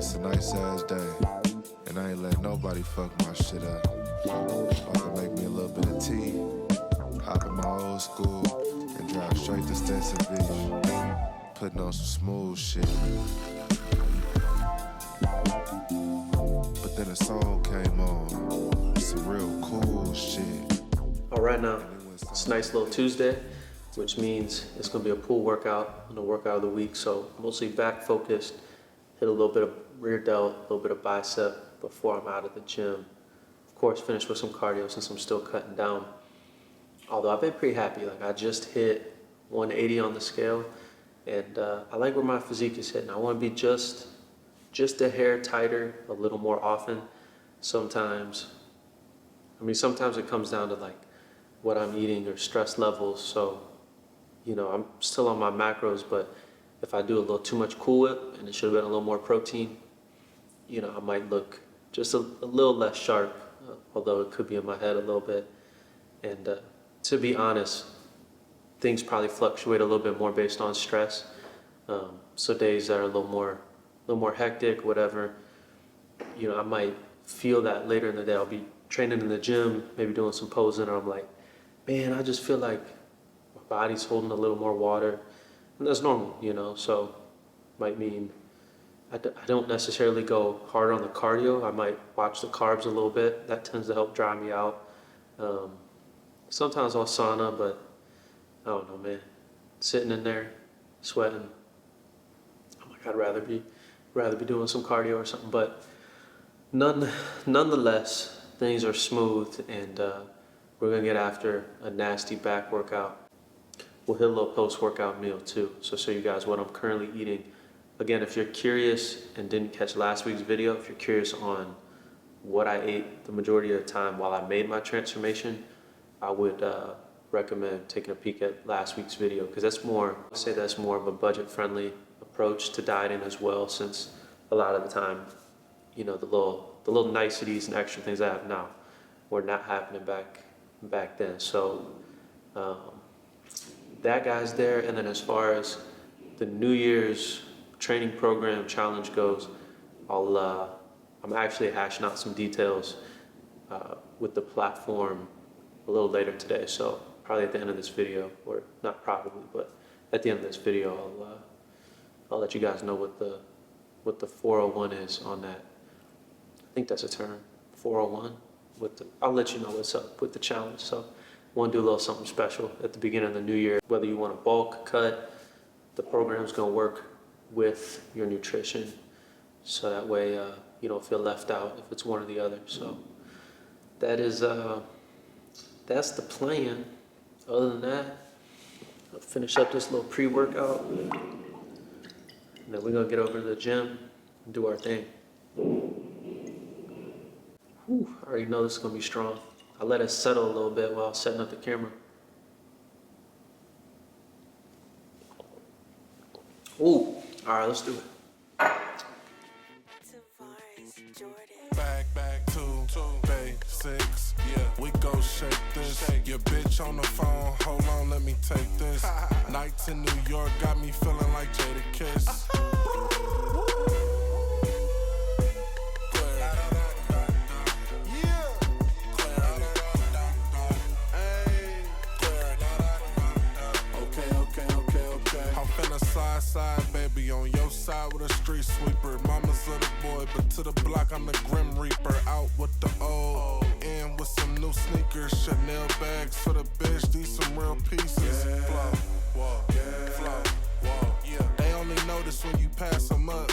It's a nice ass day, and I ain't let nobody fuck my shit up. About to make me a little bit of tea, hop in my old school, and drive straight to Stetson Beach. Putting on some smooth shit. But then a song came on, some real cool shit. All right, now it's a nice little Tuesday, which means it's gonna be a pull workout and a workout of the week. So mostly back focused, hit a little bit of rear delt, a little bit of bicep before I'm out of the gym. Of course, finish with some cardio since I'm still cutting down. Although I've been pretty happy, like I just hit 180 on the scale, and I like where my physique is hitting. I wanna be just a hair tighter, a little more often. Sometimes it comes down to like what I'm eating or stress levels. So, I'm still on my macros, but if I do a little too much Cool Whip and it should have been a little more protein, I might look just a little less sharp, although it could be in my head a little bit. And to be honest, things probably fluctuate a little bit more based on stress. So days that are a little more hectic, whatever, I might feel that later in the day. I'll be training in the gym, maybe doing some posing, or I'm like, man, I just feel like my body's holding a little more water. And that's normal, so might mean I don't necessarily go hard on the cardio. I might watch the carbs a little bit. That tends to help dry me out. Sometimes I'll sauna, but I don't know, man. Sitting in there, sweating, I'm like, I'd rather be doing some cardio or something. But nonetheless, things are smooth, and we're gonna get after a nasty back workout. We'll hit a little post-workout meal too, so show you guys what I'm currently eating. Again, if you're curious and didn't catch last week's video, if you're curious on what I ate the majority of the time while I made my transformation, I would recommend taking a peek at last week's video, because that's more of a budget-friendly approach to dieting as well, since a lot of the time, the little niceties and extra things I have now were not happening back then. So that guy's there. And then as far as the New Year's training program challenge goes, I'm actually hashing out some details with the platform a little later today. So probably at the end of this video, or not probably, but at the end of this video, I'll let you guys know what the 401 is on that. I think that's a term, 401. I'll let you know what's up with the challenge. So want to do a little something special at the beginning of the new year. Whether you want a bulk cut, the program's going to work with your nutrition, so that way you don't feel left out if it's one or the other. So that's the plan. Other than that, I'll finish up this little pre-workout, and then we're going to get over to the gym and do our thing. Whew, I already know this is going to be strong. I let it settle a little bit while setting up the camera. Ooh, all right, let's do it. Back to basics. Yeah, we go shake this. Your bitch on the phone. Hold on, let me take this. Nights in New York got me feeling like Jada Kiss. Side, baby, on your side with a street sweeper. Mama's little boy, but to the block I'm the Grim Reaper. Out with the old, in with some new sneakers. Chanel bags for the bitch, these some real pieces. Yeah. Flow, yeah. They only notice when you pass them up.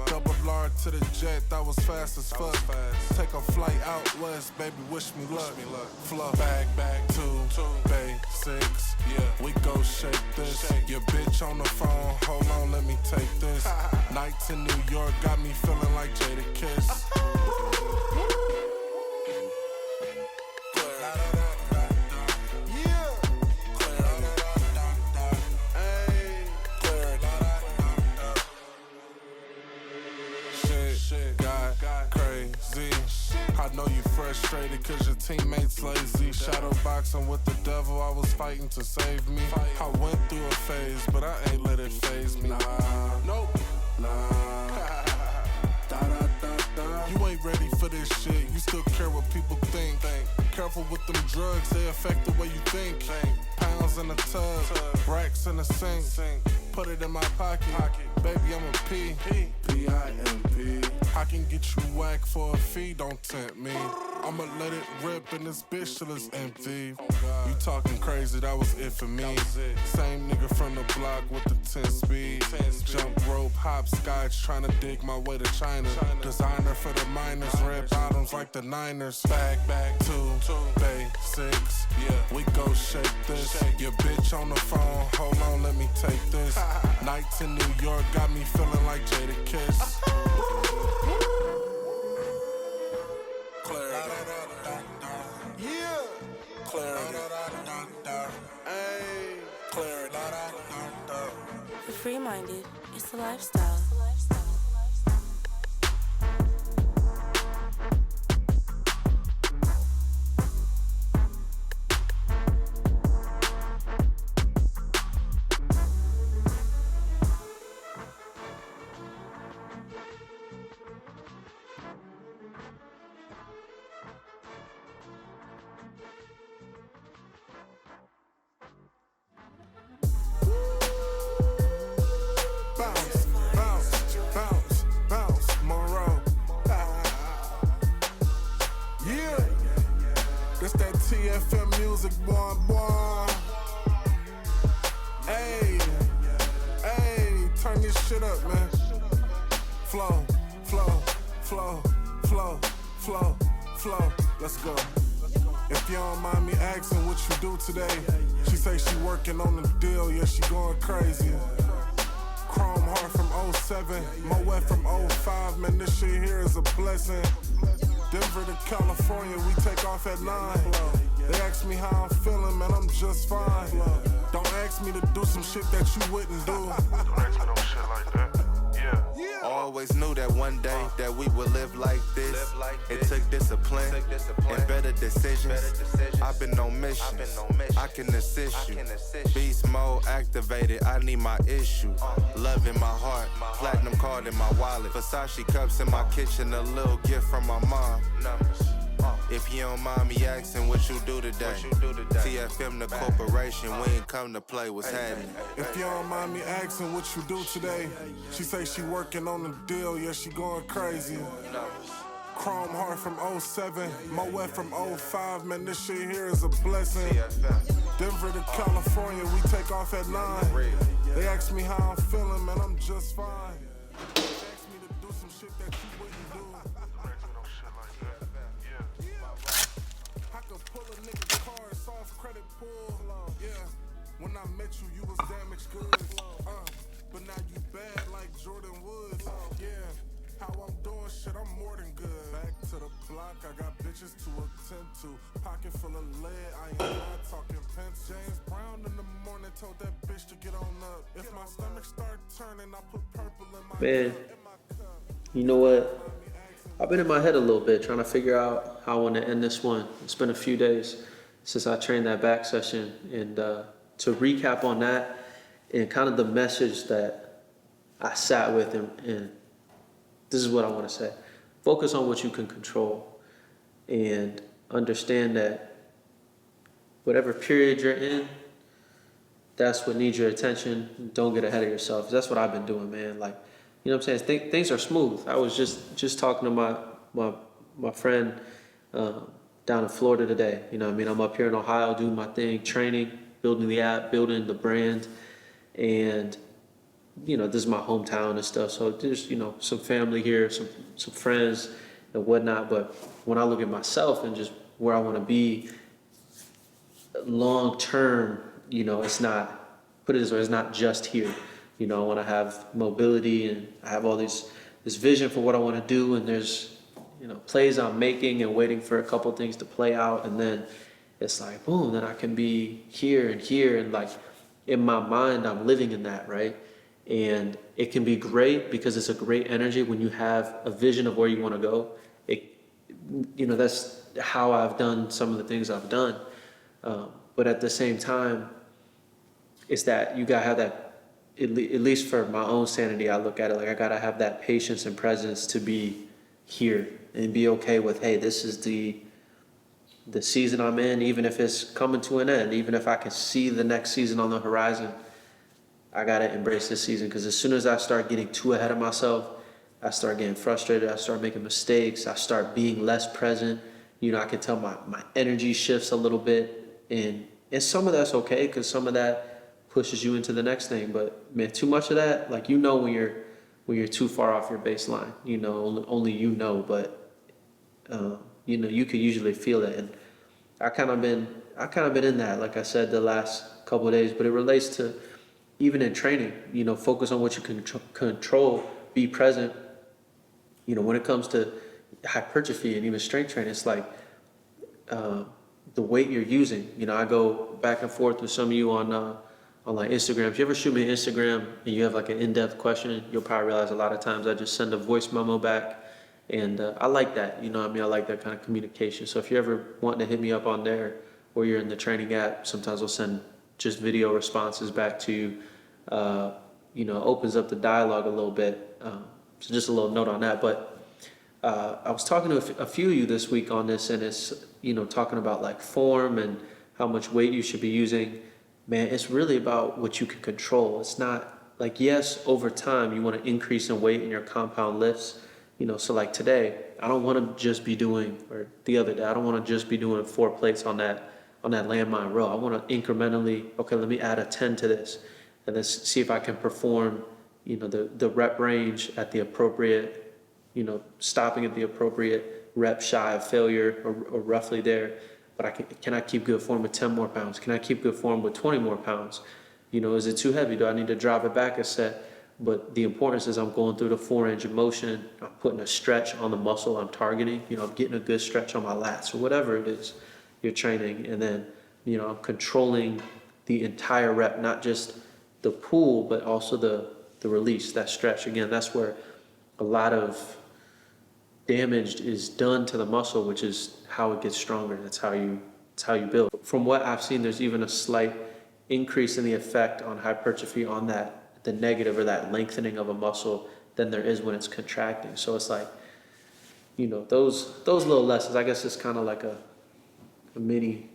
Double R to the jet, that was fast as fuck. Take a flight out west, baby, wish me luck. Flow, back to basics. Yeah, we go shake this. Your bitch on the phone, hold on, let me take this. Nights in New York got me feeling like Jada Kiss. Shit got crazy. I know you frustrated cause your teammates lazy. Shadow boxing with the devil, I was fighting to save me. I went through a phase, but I ain't let it phase me. Nah, nope. Nah. this shit, you still care what people think. Careful with them drugs, they affect the way you think. Pounds in the tub, racks in the sink. Put it in my pocket, baby, I'm a P. P-I-M-P. I can get you whack for a fee, don't tempt me. I'ma let it rip in this bitch till it's empty. You talking crazy, that was it for me. Same nigga from the block with the 10 speed. Jump rope, hopscotch, tryna dig my way to China. Designer for the miners, red bottoms like the Niners. Back to basics. We go shake this. Your bitch on the phone, hold on, let me take this. Nights in New York got me feeling like Jada Kiss. Clarity. Yeah. Clarity. Hey. Clarity. The free-minded, it's a lifestyle. TFM music, boy. Hey, turn this shit up, man. Flow. Let's go. If you don't mind me asking what you do today, she say she working on the deal, yeah, she going crazy. Chrome heart from 07, Moet from 05, man, this shit here is a blessing. Denver to California, we take off at 9. They ask me how I'm feeling, man, I'm just fine. Don't ask me to do some shit that you wouldn't do. Don't ask me no shit like that. Yeah. Always knew that one day that we would live like this. It took discipline and better decisions. I've been on missions. I can assist you. Beast mode activated. I need my issue. Love in my heart. Platinum card in my wallet. Versace cups in my kitchen. A little gift from my mom. If you don't mind me asking what you do today, TFM the corporation, we ain't come to play, what's happening? If you don't mind me asking what you do today, she say she working on the deal, yeah, she going crazy. Chrome heart from 07, Moet from 05, man, this shit here is a blessing. Denver to California, we take off at 9. They ask me how I'm feeling, man, I'm just fine. They ask me to do some shit that you wouldn't do. Pull a nigga's car, soft credit pull. Yeah, when I met you, you was damaged goods. But now you bad like Jordan Woods. Yeah, how I'm doing shit, I'm more than good. Back to the block, I got bitches to attend to. Pocket full of lead, I ain't not talking pence. James Brown in the morning told that bitch to get on up. If my stomach start turning, I put purple in my Man, you know what? I've been in my head a little bit trying to figure out how I want to end this one. It's been a few days since I trained that back session, and to recap on that and kind of the message that I sat with, and this is what I want to say. Focus on what you can control and understand that whatever period you're in, that's what needs your attention. Don't get ahead of yourself. That's what I've been doing, man. Like, you know what I'm saying? Things are smooth. I was just talking to my friend down in Florida today. You know what I mean? I'm up here in Ohio doing my thing, training, building the app, building the brand. And, you know, this is my hometown and stuff. So there's, you know, some family here, some friends and whatnot. But when I look at myself and just where I want to be long term, you know, it's not, put it this way, it's not just here. You know, I want to have mobility and I have all this vision for what I want to do. And there's, you know, plays I'm making and waiting for a couple things to play out. And then it's like, boom, then I can be here and here. And like in my mind, I'm living in that, right? And it can be great because it's a great energy when you have a vision of where you want to go. You know, that's how I've done some of the things I've done. But at the same time, it's that you got to have that, at least for my own sanity, I look at it like I gotta have that patience and presence to be here and be okay with, hey, this is the season I'm in, even if it's coming to an end, even if I can see the next season on the horizon, I gotta embrace this season. Because as soon as I start getting too ahead of myself, I start getting frustrated, I start making mistakes, I start being less present. I can tell my energy shifts a little bit, and some of that's okay, because some of that pushes you into the next thing. But man, too much of that, like, when you're too far off your baseline, only but you could usually feel it. And I kind of been in that, like I said, the last couple of days. But it relates to even in training. Focus on what you can control, be present. When it comes to hypertrophy and even strength training, it's like the weight you're using. I go back and forth with some of you on like Instagram. If you ever shoot me an Instagram and you have like an in-depth question, you'll probably realize a lot of times I just send a voice memo back. And I like that, I like that kind of communication. So if you're ever wanting to hit me up on there, or you're in the training app, sometimes I'll send just video responses back to you. Opens up the dialogue a little bit. So just a little note on that. But I was talking to a few of you this week on this, and it's, talking about like form and how much weight you should be using. Man, it's really about what you can control. It's not like, yes, over time you want to increase in weight in your compound lifts. So like today, I don't want to just be doing, or the other day, I don't want to just be doing 4 plates on that landmine row. I want to incrementally, okay, let me add a 10 to this, and then see if I can perform, the rep range at the appropriate, stopping at the appropriate rep shy of failure, or roughly there. But can I keep good form with 10 more pounds? Can I keep good form with 20 more pounds? Is it too heavy? Do I need to drop it back a set? But the importance is I'm going through the 4-range of motion. I'm putting a stretch on the muscle I'm targeting. I'm getting a good stretch on my lats, or whatever it is you're training. And then, I'm controlling the entire rep, not just the pull, but also the release, that stretch. Again, that's where a lot of damage is done to the muscle, which is how it gets stronger. That's how you build. From what I've seen, there's even a slight increase in the effect on hypertrophy on the negative, or that lengthening of a muscle, than there is when it's contracting. So it's like, those little lessons, I guess it's kind of like a mini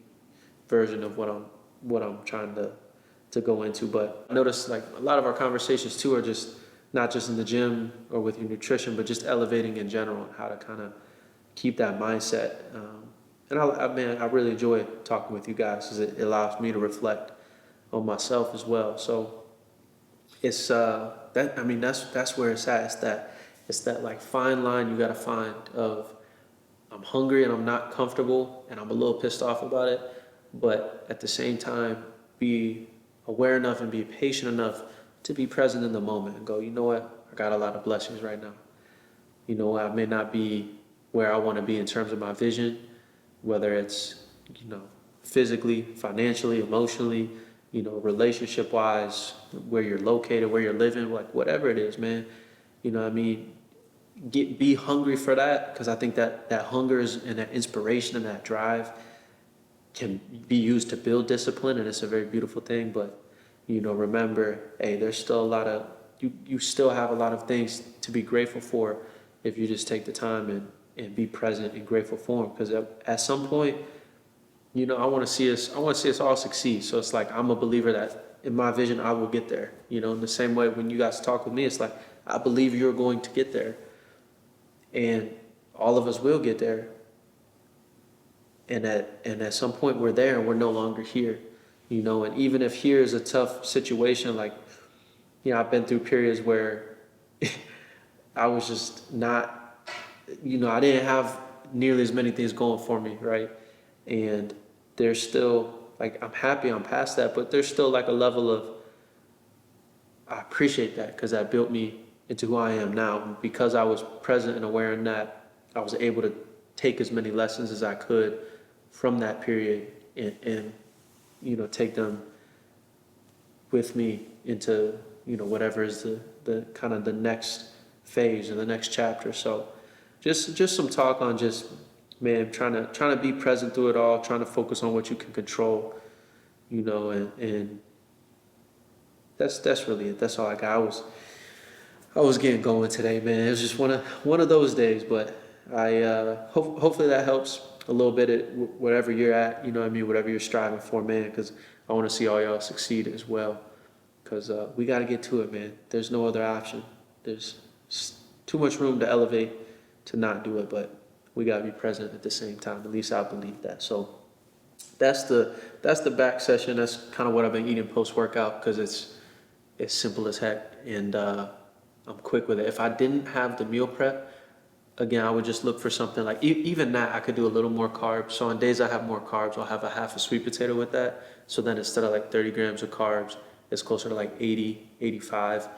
version of what I'm trying to go into. But I notice like a lot of our conversations too are just not just in the gym or with your nutrition, but just elevating in general, and how to kind of keep that mindset. And I really enjoy talking with you guys, because it allows me to reflect on myself as well. So it's that's where it's at. It's that like fine line you gotta find of, I'm hungry and I'm not comfortable and I'm a little pissed off about it, but at the same time be aware enough and be patient enough to be present in the moment and go, you know what, I got a lot of blessings right now. I may not be where I want to be in terms of my vision, whether it's physically, financially, emotionally, relationship wise, where you're located, where you're living, like whatever it is, man. Be hungry for that, because I think that hunger and that inspiration and that drive can be used to build discipline, and it's a very beautiful thing. But remember, hey, there's still a lot of you still have a lot of things to be grateful for if you just take the time and be present and grateful for them. Because at some point, I want to see us all succeed. So it's like, I'm a believer that in my vision, I will get there. In the same way when you guys talk with me, it's like, I believe you're going to get there. And all of us will get there. And at some point we're there and we're no longer here. And even if here is a tough situation, like, I've been through periods where I was just not, I didn't have nearly as many things going for me, right? And there's still, like, I'm happy I'm past that, but there's still like a level of, I appreciate that, because that built me into who I am now. Because I was present and aware in that, I was able to take as many lessons as I could from that period and take them with me into, whatever is the kind of the next phase or the next chapter. So just some talk on just, man, trying to be present through it all, trying to focus on what you can control, and that's really it. That's all I got. I was getting going today, man. It was just one of those days, but Hopefully that helps a little bit at whatever you're at, you know what I mean, whatever you're striving for, man, because I want to see all y'all succeed as well, because we got to get to it, man. There's no other option. There's too much room to elevate to not do it, but we got to be present at the same time. At least I believe that. So that's the back session. That's kind of what I've been eating post workout, because it's simple as heck, and I'm quick with it. If I didn't have the meal prep, again, I would just look for something like, even that, I could do a little more carbs. So on days I have more carbs, I'll have a half a sweet potato with that. So then instead of like 30 grams of carbs, it's closer to like 80, 85.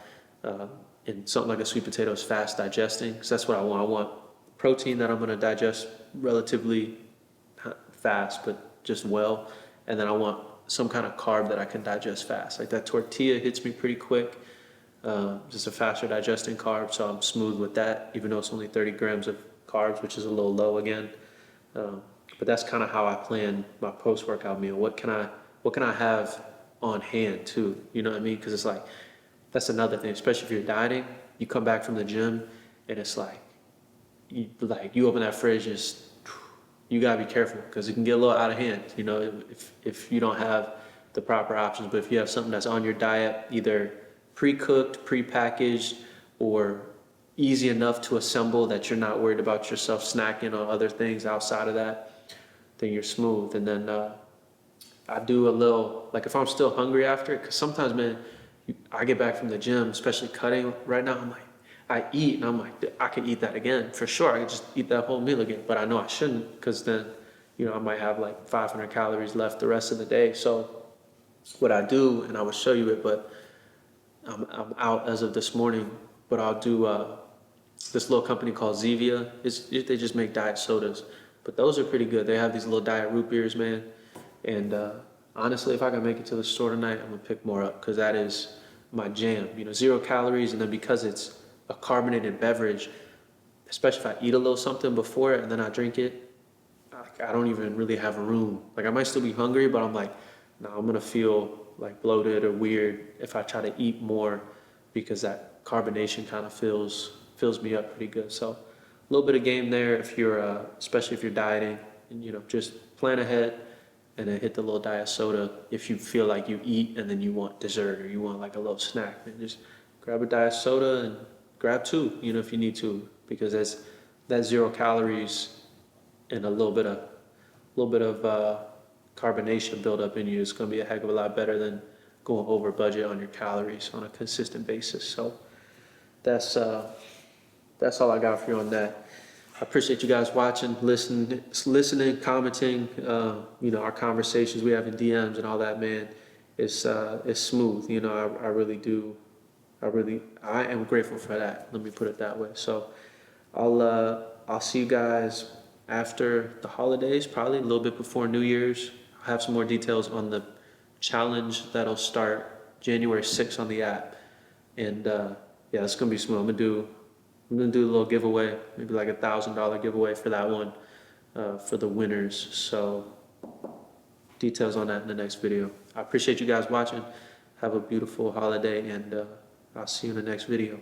And something like a sweet potato is fast digesting. So that's what I want. I want protein that I'm going to digest relatively fast, but just well. And then I want some kind of carb that I can digest fast. Like that tortilla hits me pretty quick. Just a faster digesting carb, so I'm smooth with that, even though it's only 30 grams of carbs, which is a little low again. But that's kind of how I plan my post-workout meal. What can I have on hand too? You know what I mean? Because it's like, that's another thing, especially if you're dieting. You come back from the gym, and it's like you open that fridge, and you gotta be careful, because it can get a little out of hand. You know, if you don't have the proper options. But if you have something that's on your diet, either pre-cooked, pre-packaged, or easy enough to assemble that you're not worried about yourself snacking on other things outside of that, then you're smooth. And then I do a little, like if I'm still hungry after it, because sometimes, man, I get back from the gym, especially cutting right now, I'm like, I eat and I'm like, I could eat that again for sure. I could just eat that whole meal again, but I know I shouldn't, because then, you know, I might have like 500 calories left the rest of the day. So what I do, and I will show you it, but I'm out as of this morning, but I'll do this little company called Zevia. They just make diet sodas, but those are pretty good. They have these little diet root beers, man. And honestly, if I can make it to the store tonight, I'm gonna pick more up, because that is my jam. You know, 0 calories, and then because it's a carbonated beverage, especially if I eat a little something before it and then I drink it, I don't even really have room. Like I might still be hungry, but I'm like, no, I'm gonna feel like bloated or weird if I try to eat more, because that carbonation kind of fills me up pretty good. So a little bit of game there if you're, especially if you're dieting, and you know, just plan ahead and then hit the little diet soda if you feel like you eat and then you want dessert or you want like a little snack. And just grab a diet soda and grab 2, you know, if you need to, because that's 0 calories and a little bit of carbonation buildup in you. Is going to be a heck of a lot better than going over budget on your calories on a consistent basis. So that's all I got for you on that. I appreciate you guys watching, listening, commenting. You know, our conversations we have in DMs and all that, man. It's smooth. You know, I really do. I am grateful for that. Let me put it that way. So I'll see you guys after the holidays, probably a little bit before New Year's. I'll have some more details on the challenge that'll start January 6th on the app. And yeah, it's gonna be smooth. I'm gonna do a little giveaway, maybe like $1,000 giveaway for that one, for the winners. So details on that in the next video. I appreciate you guys watching. Have a beautiful holiday, and I'll see you in the next video.